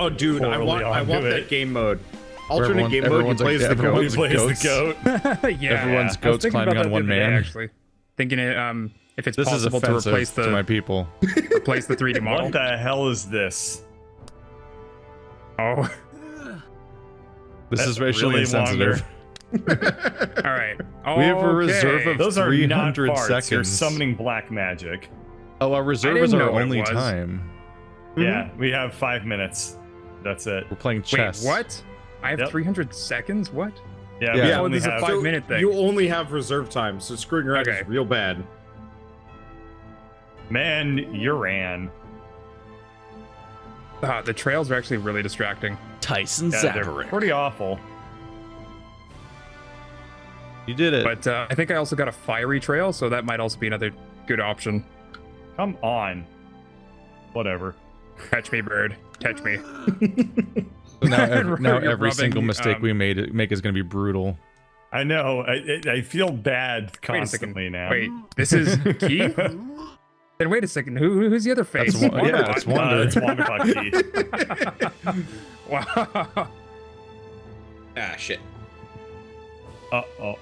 Oh, dude, I want that game mode. Alternate game mode. He plays the goat. Yeah, everyone's goats climbing on one man. Actually, thinking it. If it's this possible is to replace to my people. replace the 3D model. What the hell is this? Oh. This is racially really insensitive. All right. We have a reserve of Those are not 300 farts. seconds. You're summoning black magic. Oh, our reserve is our only time. Yeah, we have 5 minutes. That's it. We're playing chess. Wait, what? I have 300 seconds? What? Yeah, Yeah. we Oh, only this is a have 5-minute thing. You only have reserve time, so screwing around Okay. is real bad. Man, Uran. The trails are actually really distracting. Tyson Yeah, they're pretty awful. You did it. But I think I also got a fiery trail, so that might also be another good option. Come on. Whatever. Catch me, bird. Catch me. So now You're every single rubbing, mistake we make is going to be brutal. I know. I feel bad Wait a constantly second. now. Wait, this is Keith? Then wait a second. Who's the other face? That's it's Wonder. It's Wonderbuck Keith. Wow. Ah, shit. Oh.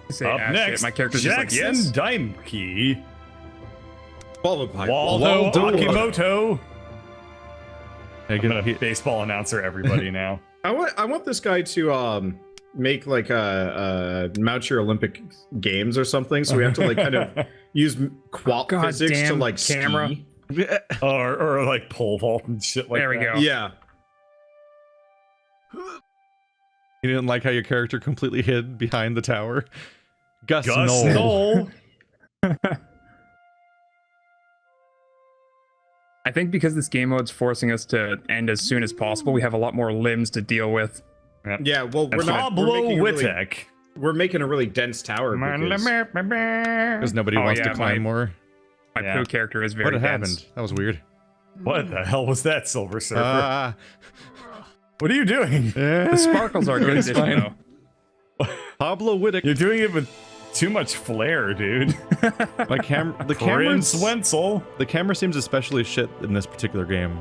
Say, Up shit, next, my character's Jackson just like, yes. Daimke. Followed by Waldo Akimoto. Hey, I'm gonna baseball announcer everybody now. I want this guy to make like a Mount your Olympic Games or something. So we have to like kind of use quant physics to like camera. ski. or like pole vault and shit like that. There we go. Yeah. You didn't like how your character completely hid behind the tower? Gus Gus Knoll. Knoll. I think because this game mode's forcing us to end as soon as possible, we have a lot more limbs to deal with. Yeah, well, Pablo Wittek. We're making a really dense tower Because nobody wants to climb more. My poo character is very What dense. happened? That was weird. What the hell was that, Silver Surfer? What are you doing? The sparkles are good addition, fine. though. Pablo Wittek. You're doing it with too much flair, dude. The camera seems especially shit in this particular game.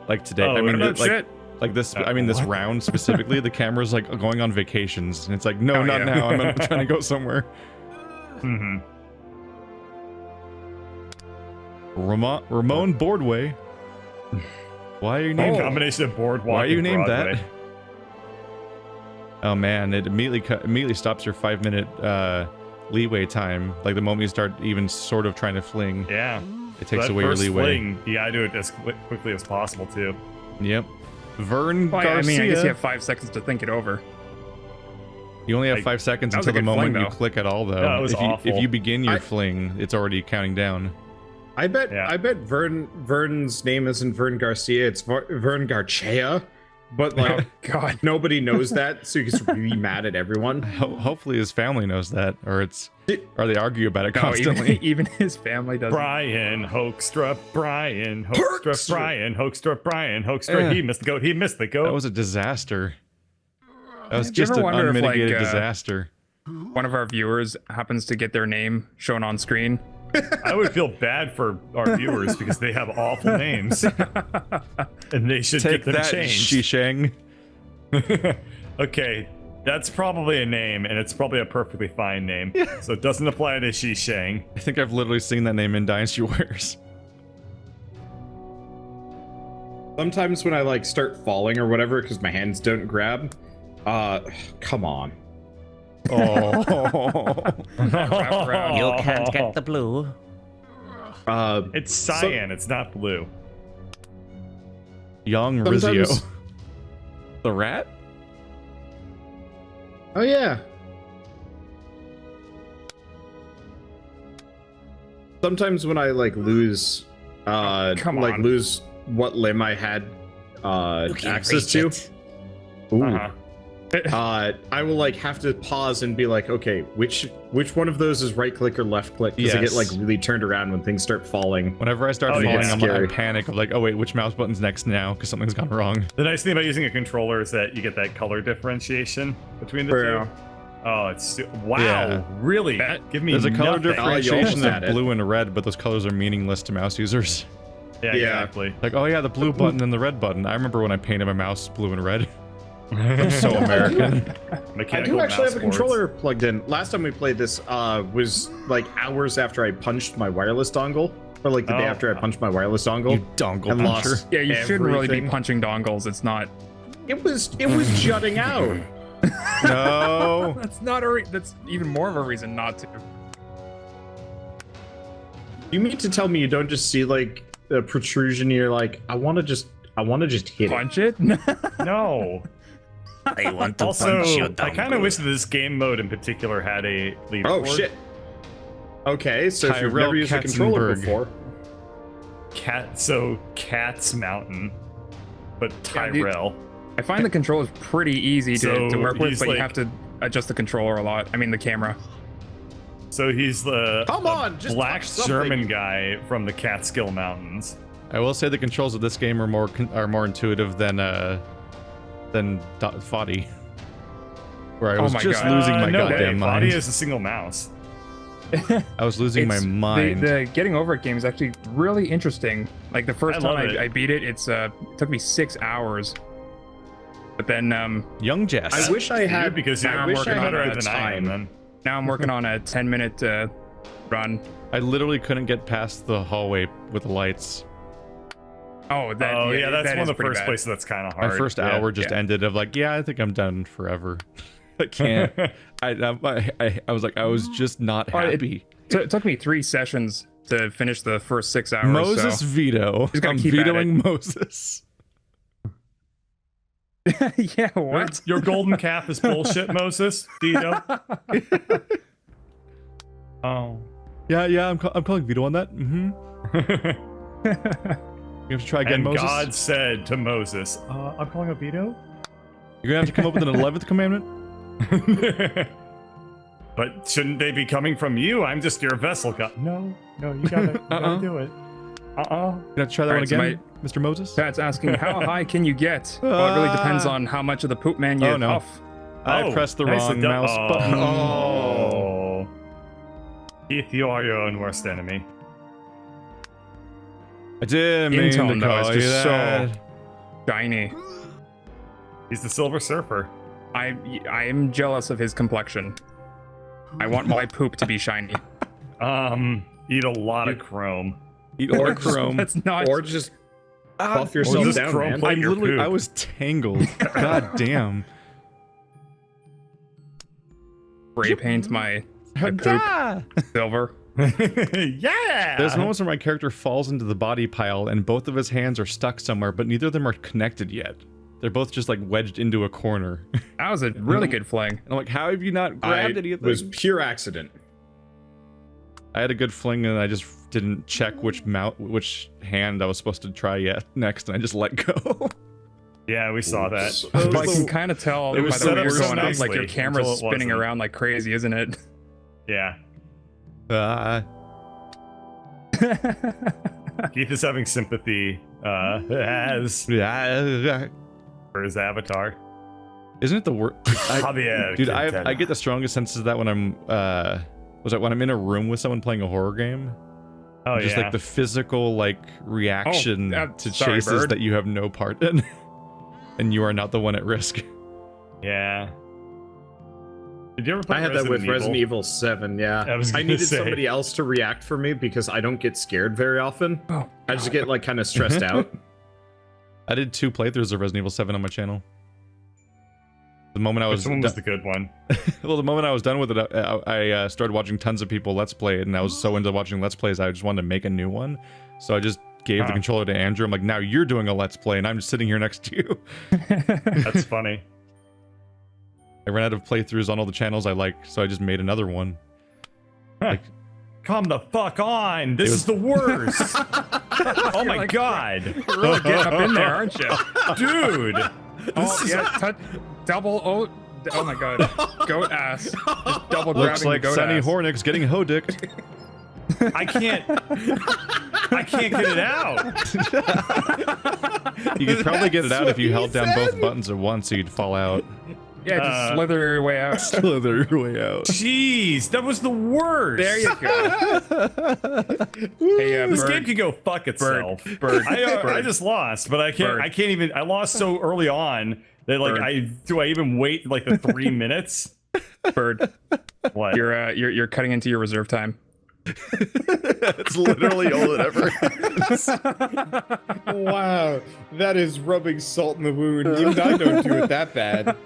Like today, Oh, I mean, no shit. like this. I mean, this What? round specifically, the camera's like going on vacations, and it's like, no, not now. I'm trying to go somewhere. Mm-hmm. Ramon Boardway. Why are you named? Combination of boardwalk. Why are you and named Broadway. that? Oh man, it immediately stops your 5-minute leeway time. Like the moment you start even sort of trying to fling, Yeah. it takes That away your first leeway. fling, you gotta do it as quickly as possible too. Yep. Vern Well, Garcia. I mean, I guess you have 5 seconds to think it over. You only have 5 seconds that was until a the good moment fling, you though. click at all, though. That was if awful. you begin your fling, it's already counting down. I bet Vern's name isn't Vern Garcia, it's Vern Garcia. But like, God, nobody knows that, so he gets really mad at everyone. Hopefully his family knows that, or they argue about it no, constantly. even his family doesn't. Brian Hoekstra, Brian Hoekstra, Brian Hoekstra, Brian Hoekstra. He missed the goat. He missed the goat. That was a disaster. That was Did you just ever an wonder if, unmitigated like, disaster. One of our viewers happens to get their name shown on screen. I would feel bad for our viewers because they have awful names, and they should Take get them that, changed. Shisheng. Okay, that's probably a name, and it's probably a perfectly fine name, so it doesn't apply to Shisheng. I think I've literally seen that name in Dynasty Warriors. Sometimes when I like start falling or whatever because my hands don't grab, come on. Oh. You can't get the blue. It's cyan, it's not blue. Young Rizio. Sometimes- The rat? Oh yeah. Sometimes when I like lose lose what limb I had access to. Ooh. I will like have to pause and be like, okay, which one of those is right click or left click? Because I get like really turned around when things start falling. Whenever I start Oh, falling, yeah. I panic of like, oh wait, which mouse button's next now? Because something's gone wrong. The nice thing about using a controller is that you get that color differentiation between the two. Oh, it's wow, Yeah. really? Give me There's a color nothing. differentiation almost had of it. blue and red, but those colors are meaningless to mouse users. Yeah, exactly. Like, oh yeah, the blue button and the red button. I remember when I painted my mouse blue and red. I'm so American. I do actually have a controller plugged in. Last time we played this was like hours after I punched my wireless dongle. Or like the day after I punched my wireless dongle. You dongle puncher. Lost Yeah, you shouldn't really be everything. punching dongles. It's not. It was jutting out. No. That's not that's even more of a reason not to. You mean to tell me you don't just see like a protrusion? You're like, I want to just hit Punch it? No. I want to Also, punch you I down. kind of wish that this game mode in particular had a leaderboard. Oh shit. Okay, so if you've Tyrell never used a controller Katzenberg. before, Cat's Mountain, but Tyrell. I find the controls pretty easy to So work with, he's but like- you have to adjust the controller a lot. I mean, the camera. So he's the Come on, just black touch something. German guy from the Catskill Mountains. I will say the controls of this game are more intuitive than Foddy, where I was my just God. losing my no goddamn way. mind. Body is a single mouse. I was losing my mind. The getting over it game is actually really interesting. Like the first I time love it. I beat it, it took me 6 hours. But then Young Jess. I wish I had because now you're I'm wish working I had on the better than I am. time. Then. now I'm working on a 10-minute run. I literally couldn't get past the hallway with the lights. Oh, that's That's that one of is the pretty first bad. places that's kind of hard. My first hour just ended of like, yeah, I think I'm done forever. I can't. I was like, I was just not Oh, happy. It took me 3 sessions to finish the first 6 hours. Moses so. veto. Just gotta I'm keep at vetoing Moses. Yeah, what? Your golden calf is bullshit, Moses. Do you know? Oh. Yeah, I'm calling veto on that. Mm-hmm. You have to try again, And Moses. God said to Moses, I'm calling a veto? You're gonna have to come up with an 11th commandment. But shouldn't they be coming from you? I'm just your vessel. No, you gotta do it. You have to try that All one right, so again, Mr. Moses. Pat's asking, how high can you get? Well, it really depends on how much of the poop man you Oh, no. huff. I pressed the nicely wrong done. mouse button. Oh. Keith, you are your own worst enemy. I didn't mean Intone, to though, is call you just that. so shiny. He's the Silver Surfer. I am jealous of his complexion. I want my poop to be shiny. Eat a lot of chrome. Eat all chrome. That's not. or just buff yourself just down, chrome man. plate. I your literally, poop. I was tangled. God damn. spray paint my poop silver. Yeah! There's moments where my character falls into the body pile and both of his hands are stuck somewhere, but neither of them are connected yet. They're both just like wedged into a corner. That was a really good fling. And I'm like, how have you not grabbed any of It was those? pure accident. I had a good fling and I just didn't check which hand I was supposed to try next, and I just let go. Yeah, we saw that. Oops. I can kind of tell it by was the set way up you're so going up, like your nicely camera's until it spinning wasn't. around like crazy, isn't it? Yeah. Uh, Keith is having sympathy as yeah. for his avatar. Isn't it the worst? Javier Dude, Quintana. I get the strongest senses of that when I'm when I'm in a room with someone playing a horror game. Oh, Just yeah. like the physical reaction to sorry, chases bird. that you have no part in, and you are not the one at risk. Yeah. Did you ever play I had that with Resident Evil 7, yeah. I was I gonna needed say. somebody else to react for me because I don't get scared very often. Oh. I just get kind of stressed out. I did 2 playthroughs of Resident Evil 7 on my channel. The moment I was Which one was the good one? well, the moment I was done with it, I started watching tons of people Let's Play it, and I was so into watching Let's Plays, I just wanted to make a new one. So I just gave the controller to Andrew. I'm like, now you're doing a Let's Play, and I'm just sitting here next to you. That's funny. I ran out of playthroughs on all the channels I like, so I just made another one. Like, Come the fuck on! This was- is the worst! Oh my god! You're really getting up in there, aren't you? Dude! Oh, yeah, double oh my god. Goat ass. Just double looks grabbing like the goat Sonny ass. Hornick's getting ho-dicked. I can't get it out! You could probably get it out if you held down both buttons at once, so you'd fall out. Yeah, just slither your way out. Slither your way out. Jeez, that was the worst. There you go. Hey, This Bird, game can go fuck itself. Bird, I just lost, but I can't even. I lost so early on that like Bird. do I even wait like the 3 minutes? Bird. What? You're cutting into your reserve time. That's literally all it ever. Wow, that is rubbing salt in the wound. Even I don't do it that bad.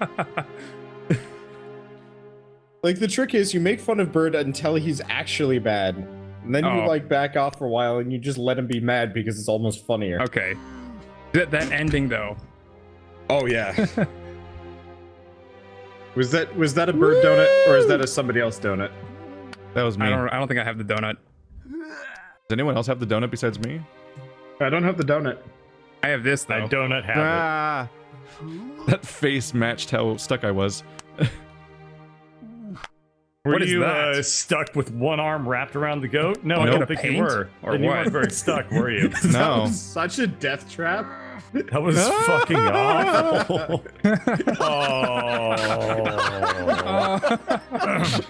Like, the trick is you make fun of Bird until he's actually bad, and then you like back off for a while and you just let him be mad because it's almost funnier. Okay. That ending though. Oh yeah. Was that a Bird donut or is that a somebody else donut? That was me. I don't think I have the donut. Does anyone else have the donut besides me? I don't have the donut. I have this though. I do not have Ah, that face matched how stuck I was. it. Were What is you that? stuck with one arm wrapped around the goat? No, I Bucket don't of think you paint? were. Or Then you what? weren't very stuck, were you? That No. was such a death trap. That was fucking awful. Oh.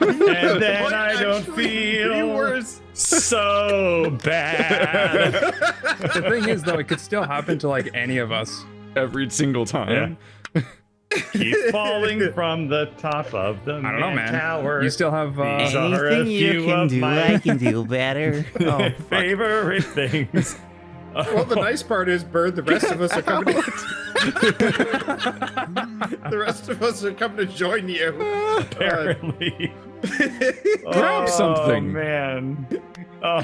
And then What I don't actually could be feel worse? so bad. The thing is though, it could still happen to like any of us. Every single time. Keep falling from the top of the I don't know, man. tower. You still have These are a Anything you few can of do, my I can do better. Oh, favorite things. Well, the nice part is, Bird, the rest of us are coming to... The rest of us are coming to join you. Apparently. Grab something. Oh, man. Oh,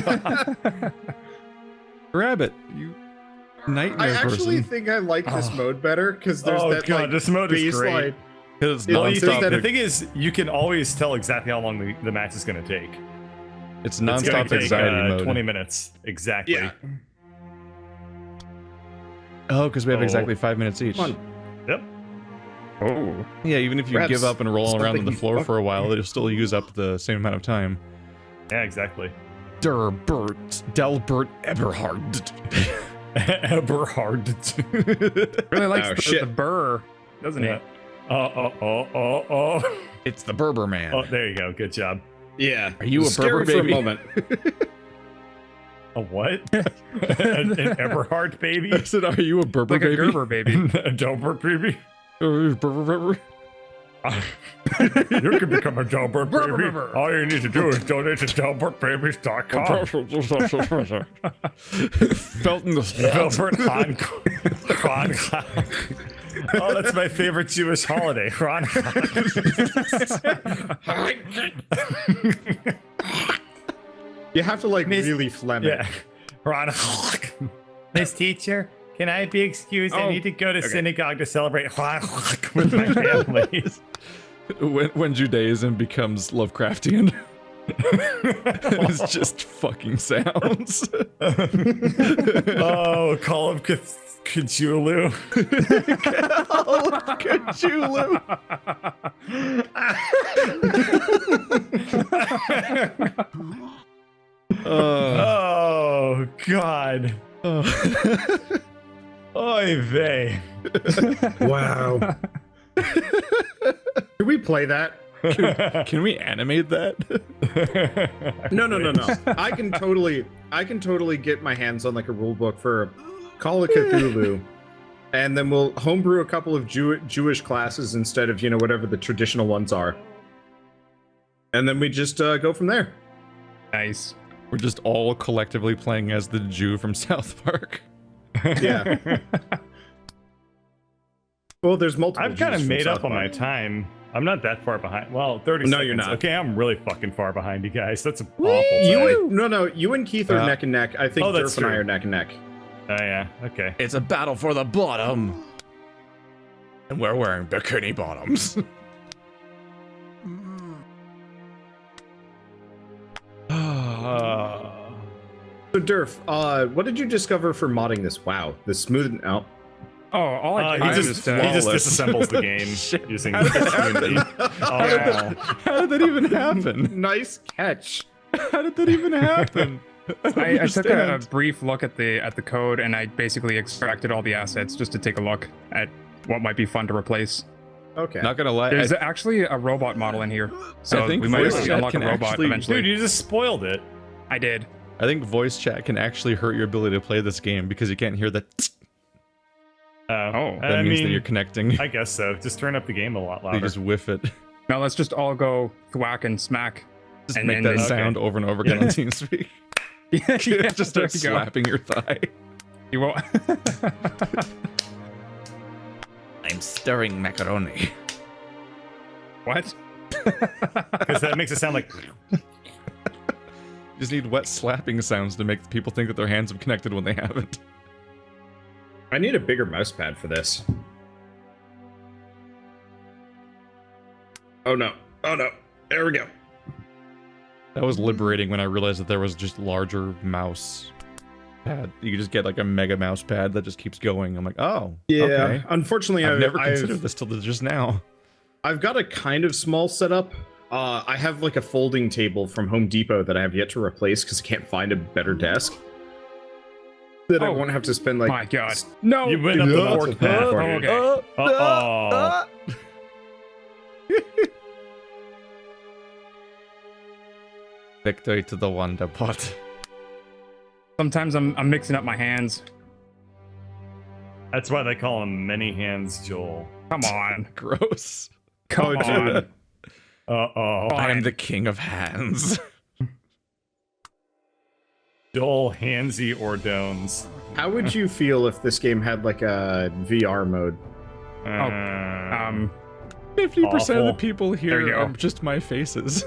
God. Grab it. You nightmare I actually person. think I like this mode better because there's Oh, that God, like this mode is great. baseline. Because Well, it's you Well, think the nonstop. thing is, you can always tell exactly how long the match is going to take. It's It's going nonstop to take anxiety mode. 20 minutes. Exactly. Yeah. Oh, because we have Oh. exactly 5 minutes each. Come on. Yep. Oh. Yeah, even if you Perhaps give up and roll around on the something floor fuck- for a while, it'll still use up the same amount of time. Yeah, exactly. Delbert Eberhard. Eberhard. Really likes Oh, the shit. burr, doesn't Yeah. he? Oh. It's the Berber man. Oh, there you go. Good job. Yeah. Are you a Scary Berber for baby? a moment. A what? An Eberhard baby? I said, are you a Berber Like a baby? Gerber baby. A Delbert baby? Berber. You can become a Delbert baby. Berber. All you need to do is donate to delbertbabies.com. Felt in the Delbert Hanukkah. Oh, that's my favorite Jewish holiday, Hanukkah. You have to like really phlegm it. Yeah, Hanukkah. Miss Teacher, can I be excused? I Oh, need to go to synagogue to celebrate Hanukkah with my family. when Judaism becomes Lovecraftian. It's just fucking sounds. Oh, Call of Cthulhu. Cthulhu. Oh, God. Oy vey. Wow. Can we play that? Can we animate that? No. I can totally get my hands on like a rule book for Call of Cthulhu, and then we'll homebrew a couple of Jewish classes instead of whatever the traditional ones are, and then we just go from there. Nice. We're just all collectively playing as the Jew from South Park. Yeah. Well, there's multiple. I've kind Jews of from made South up on my Park. time. I'm not that far behind. Well, 30 No, seconds. you're not. Okay, I'm really fucking far behind you guys. That's awful. No. You and Keith are neck and neck. I think Oh, that's Durf and I true. are neck and neck. Oh, yeah. Okay. It's a battle for the bottom. And we're wearing bikini bottoms. So Durf, what did you discover for modding this? Wow, the smooth out. Oh, all I He can do just is disassembles the game Shit. using Unity. Oh, How did that even happen? Nice catch. How did that even happen? I took a understand. brief look at the code and I basically extracted all the assets just to take a look at what might be fun to replace. Okay. Not gonna lie. There's actually a robot model in here, so I think we might voice actually chat unlock a can robot actually- eventually. Dude, you just spoiled it. I did. I think voice chat can actually hurt your ability to play this game because you can't hear that. Oh. That means that you're connecting. I guess so. Just turn up the game a lot louder. You just whiff it. Now let's just all go thwack and smack. Just And make then- that okay. sound over and over again on TeamSpeak. Yeah, Just start there you go. slapping your thigh. You won't. I'm stirring macaroni. What? Because that makes it sound like. You just need wet slapping sounds to make people think that their hands have connected when they haven't. I need a bigger mouse pad for this. Oh no. Oh no. There we go. That was liberating when I realized that there was just larger mouse pad. You could just get like a mega mouse pad that just keeps going. I'm like, oh, Yeah. okay. Unfortunately, I've never considered this till just now. I've got a kind of small setup. I have like a folding table from Home Depot that I have yet to replace because I can't find a better desk. That I Oh, won't have to spend like. My God. No. You went up the fork pad for Oh, me. okay. Uh-oh. Victory to the Wonder Pot. Sometimes I'm mixing up my hands. That's why they call him Many Hands Joel. Come on. Gross. Come on. Uh-oh. I am Fine. the king of hands. Joel Handsy Ordones. How would you feel if this game had like a VR mode? 50% of Awful. the people There you here go. are just my faces.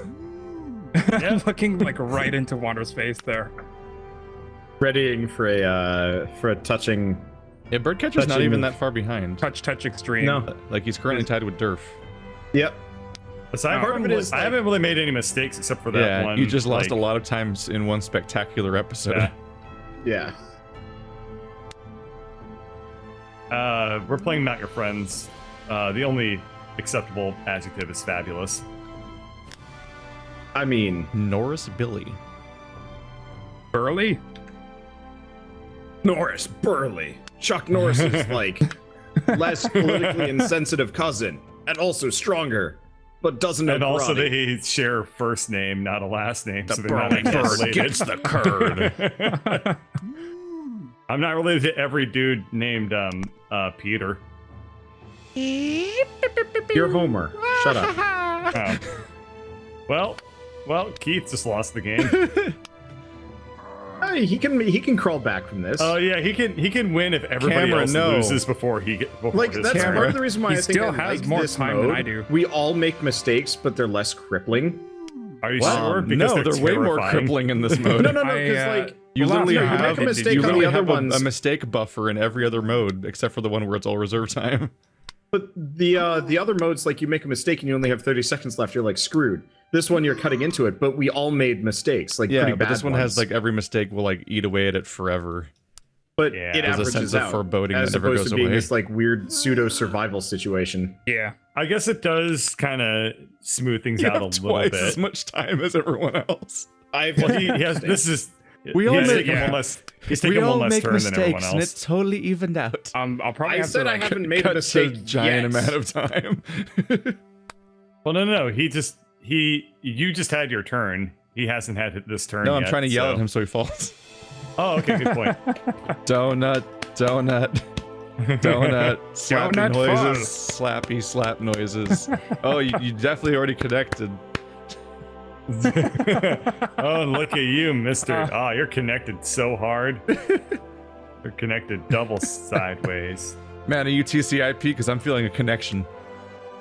I'm looking like right into Wander's face there. Readying for a touching. Yeah, Birdcatcher's not Touching even move. that far behind. Touch extreme. No. Like he's currently tied with Durf. Yep. Aside Part from of it is, I like- haven't really made any mistakes except for that Yeah, one. you just lost like, a lot of times in one spectacular episode. Yeah. Yeah. We're playing Not Your Friends. The only acceptable adjective is fabulous. I mean, Norris Billy. Burly? Norris Burley. Chuck Norris's like less politically insensitive cousin, and also stronger, but doesn't know And also karate. they share a first name, not a last name. The so they're not burly actually bird related. gets the curd. I'm not related to every dude named Peter. You're Homer. Shut up. Oh. Well, Keith just lost the game. Hey, he can crawl back from this. Oh yeah, he can win if everybody Cameron, else no. loses before Like his that's turn. part of the reason why He I think still I has like more this time mode. than I do. We all make mistakes, but they're less crippling. Are you What? sure? Because No, they're way more terrifying. crippling in this mode. No, because I, like You Well, literally last night you have make a mistake you on the literally other have ones. a mistake buffer in every other mode except for the one where it's all reserve time. But the other modes, like you make a mistake and you only have 30 seconds left, you're like screwed. This one you're cutting into it, but we all made mistakes, like Yeah, pretty but bad this one ones. has like every mistake will like eat away at it forever. but Yeah. it There's a averages sense of out foreboding as that never opposed goes to being away. this like weird pseudo survival situation. yeah. I guess it does kind of smooth things You out a have little twice bit. as much time as everyone else. I've Well, he has. This is. We all he's make- taking yeah. one less. He's taking one less turn than everyone else. totally evened out. I'll probably I have said to I like, haven't made a Cut mistake to giant yet. amount of time. Well, no. You just had your turn. He hasn't had this turn. No, I'm yet, trying to yell so- at him so he falls. Oh, okay, good point. Donut, donut, donut, slappy Donut noises, slappy slap noises. Oh, you definitely already connected. Oh, look at you, Mister. Oh, you're connected so hard. You're connected double sideways. Man, are you TCIP? Because I'm feeling a connection.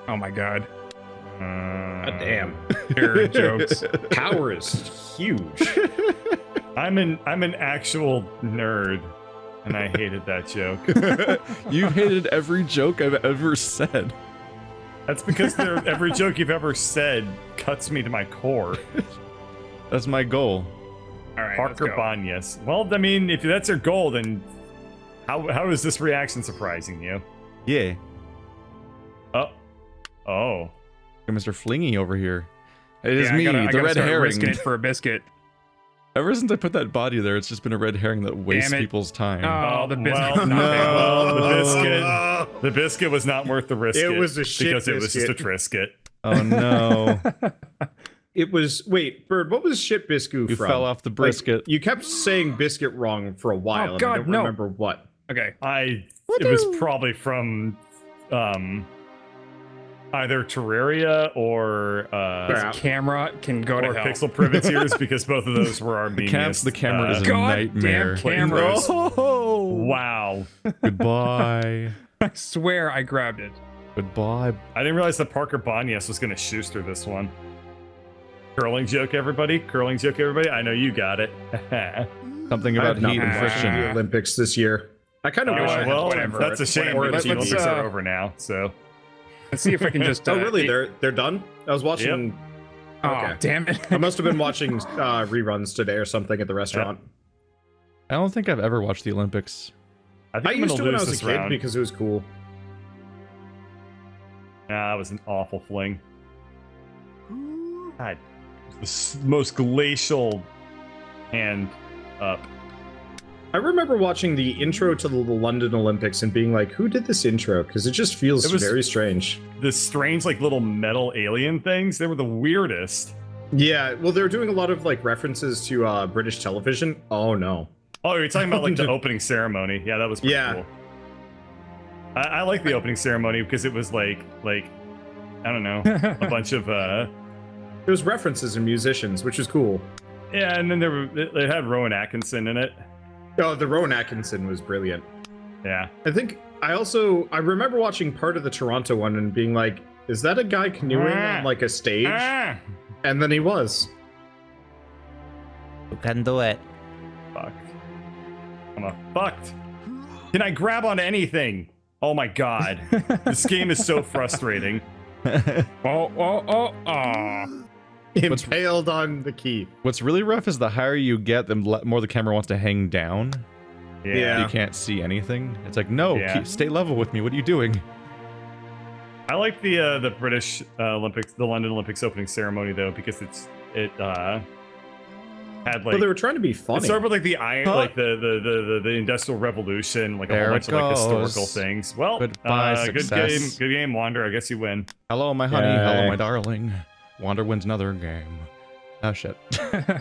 Oh my God. God damn. Nerd jokes. Power is huge. I'm an actual nerd, and I hated that joke. You've hated every joke I've ever said. That's because every joke you've ever said cuts me to my core. That's my goal. All right. Parker let's go. Banyas. Well, I mean, if that's your goal, then how is this reaction surprising you? Yeah. Oh. Mr. Flingy over here. It is Yeah, me, I the gotta red start herring. risking it for a biscuit. Ever since I put that body there, it's just been a red herring that wastes people's time. Oh, the biscuit. Well, No. the biscuit was not worth the risk. It was a shit because it was just a biscuit. Triscuit. Oh no. It was Bird. What was shit biscuit You from? fell off the brisket. Like, you kept saying biscuit wrong for a while. Oh, and God, I don't no. remember what. Okay. It was probably from either Terraria or Crap. Camera can go to hell. Pixel Privateers, because both of those were our memes. The camera is a God nightmare. damn cameras. Oh, Wow. goodbye. I swear I grabbed it. Goodbye. I didn't realize that Parker Bonias was going to Schuster this one. Curling joke, everybody. Curling joke, everybody. I know you got it. Something I about have not heat been and watching friction. the Olympics this year. I kind of wish I had well, time for that's it. a shame Whatever. because the Let's, Olympics are over now. So Let's see if I can just. Oh, really? They're done? I was watching. Oh, Okay. damn it. I must have been watching reruns today or something at the restaurant. I don't think I've ever watched the Olympics. I think I I'm used to gonna when I lose was a this kid round. because it was cool. Nah, that was an awful fling. God, most glacial hand up. I remember watching the intro to the London Olympics and being like, who did this intro? Because it just feels It was- very strange. The strange, like, little metal alien things, they were the weirdest. Yeah, well, they're doing a lot of like references to British television. Oh no. Oh, you're talking about like the opening ceremony. Yeah, that was pretty Yeah. cool. I like the opening ceremony because it was like I don't know, a bunch of There's references and musicians, which is cool. yeah, and then they had Rowan Atkinson in it. Oh, the Rowan Atkinson was brilliant. Yeah. I think I remember watching part of the Toronto one and being like, is that a guy canoeing on like a stage? And then he was. You can do it. Fucked. I'm fucked. Can I grab on anything? Oh my god. This game is so frustrating. Oh. Impaled on the key. What's really rough is the higher you get, the more the camera wants to hang down. Yeah. You can't see anything. It's like, no, Yeah. stay level with me. What are you doing? I like the British Olympics, the London Olympics opening ceremony though, because it had like Well, they were trying to be funny. it started with like the iron, like the Industrial Revolution, like a There whole it bunch of like historical goes. things. Well, Goodbye, good game, Wander. I guess you win. Hello, my honey. Yay. Hello, my darling. Wander wins another game. Oh, shit.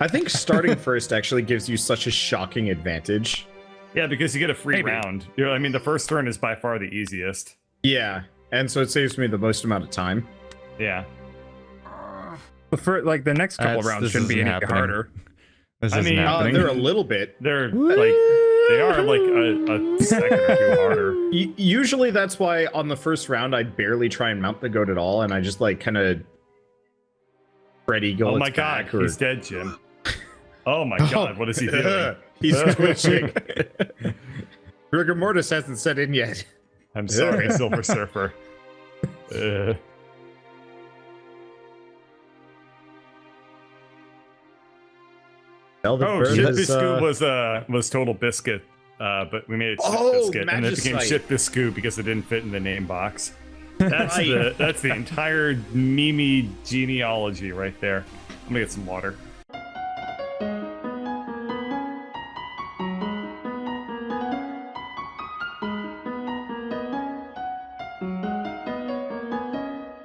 I think starting first actually gives you such a shocking advantage. Yeah, because you get a free Maybe. round. You know, I mean, the first turn is by far the easiest. Yeah, and so it saves me the most amount of time. Yeah. For like the next couple rounds This shouldn't be isn't any happening. harder. This I isn't mean, happening. They're a little bit. They're like they are like a second or two harder. Usually that's why on the first round I barely try and mount the goat at all, and I just like kind of Freddy go. Oh my god, he's dead, Jim. Oh my god, what is he doing? He's twitching. Rigor mortis hasn't set in yet. I'm sorry, Silver Surfer. Oh, Shit Biscuit was Total Biscuit, but we made it Shit Biscuit, and it became Magicite. Shit Biscuit because it didn't fit in the name box. That's the entire meme genealogy right there. I'm gonna get some water.